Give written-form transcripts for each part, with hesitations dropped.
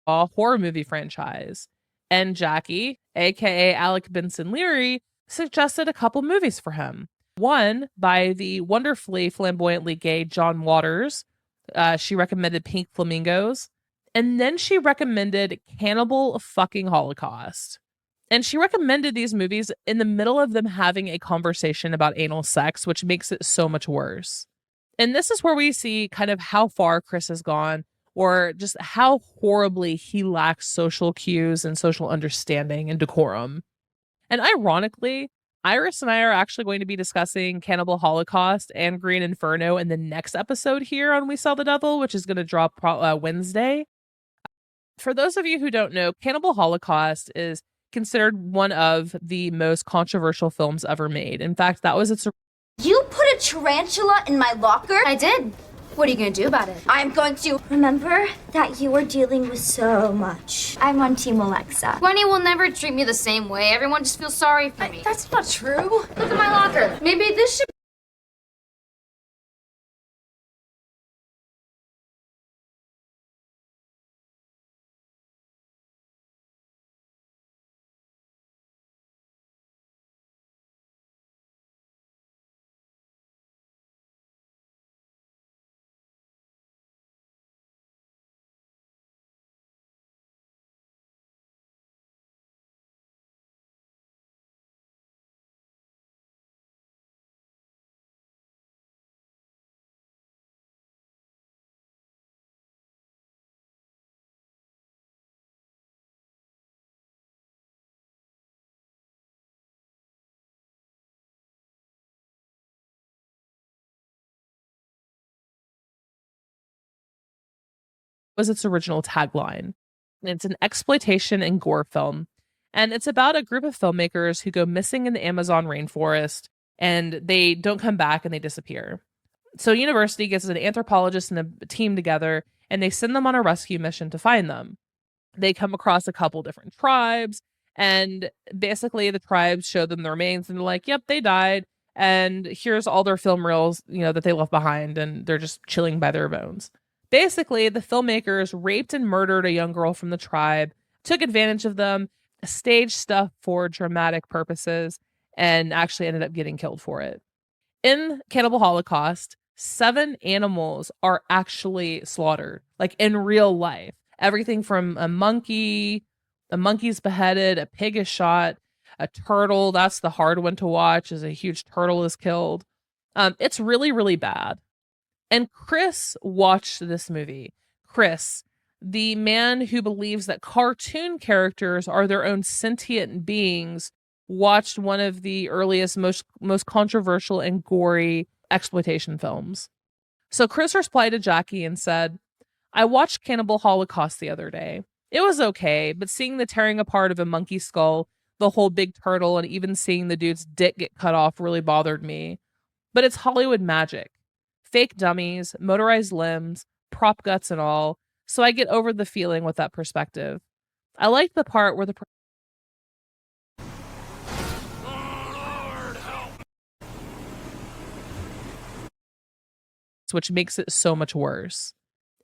horror movie franchise. And Jackie, aka Alec Benson Leary, suggested a couple movies for him. One by the wonderfully flamboyantly gay John Waters. She recommended Pink Flamingos. And then she recommended Cannibal fucking Holocaust. And she recommended these movies in the middle of them having a conversation about anal sex, which makes it so much worse. And this is where we see kind of how far Chris has gone, or just how horribly he lacks social cues and social understanding and decorum. And ironically, Iris and I are actually going to be discussing Cannibal Holocaust and Green Inferno in the next episode here on We Saw the Devil, which is going to drop Wednesday. For those of you who don't know, Cannibal Holocaust is considered one of the most controversial films ever made. In fact, that was its... You put a tarantula in my locker? I did. What are you going to do about it? I'm going to remember that you were dealing with so much. I'm on Team Alexa. Gwenny will never treat me the same way. Everyone just feels sorry for me. That's not true. Look at my locker. Maybe this should... was its original tagline. It's an exploitation and gore film. And it's about a group of filmmakers who go missing in the Amazon rainforest and they don't come back and they disappear. So university gets an anthropologist and a team together and they send them on a rescue mission to find them. They come across a couple different tribes and basically the tribes show them the remains and they're like, yep, they died. And here's all their film reels, that they left behind and they're just chilling by their bones. Basically, the filmmakers raped and murdered a young girl from the tribe, took advantage of them, staged stuff for dramatic purposes, and actually ended up getting killed for it. In Cannibal Holocaust, 7 animals are actually slaughtered, like in real life. Everything from a monkey's beheaded, a pig is shot, a turtle, that's the hard one to watch, as a huge turtle is killed. It's really, really bad. And Chris watched this movie. Chris, the man who believes that cartoon characters are their own sentient beings, watched one of the earliest, most controversial and gory exploitation films. So Chris replied to Jackie and said, I watched Cannibal Holocaust the other day. It was okay, but seeing the tearing apart of a monkey skull, the whole big turtle, and even seeing the dude's dick get cut off really bothered me. But it's Hollywood magic. Fake dummies, motorized limbs, prop guts and all, so I get over the feeling with that perspective. I like the part where the which makes it so much worse.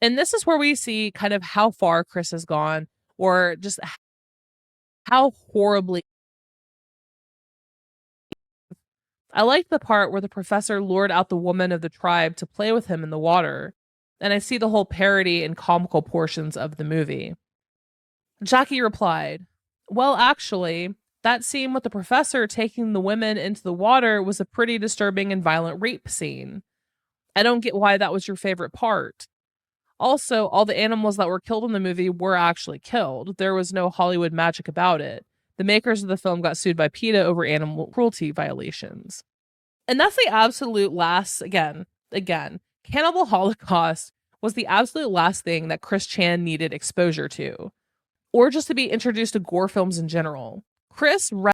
And this is where we see kind of how far Chris has gone, or just how horribly... I like the part where the professor lured out the woman of the tribe to play with him in the water, and I see the whole parody and comical portions of the movie. Jackie replied, well, actually, that scene with the professor taking the women into the water was a pretty disturbing and violent rape scene. I don't get why that was your favorite part. Also, all the animals that were killed in the movie were actually killed. There was no Hollywood magic about it. The makers of the film got sued by PETA over animal cruelty violations. And that's the absolute last, again, Cannibal Holocaust was the absolute last thing that Chris Chan needed exposure to, or just to be introduced to gore films in general. Chris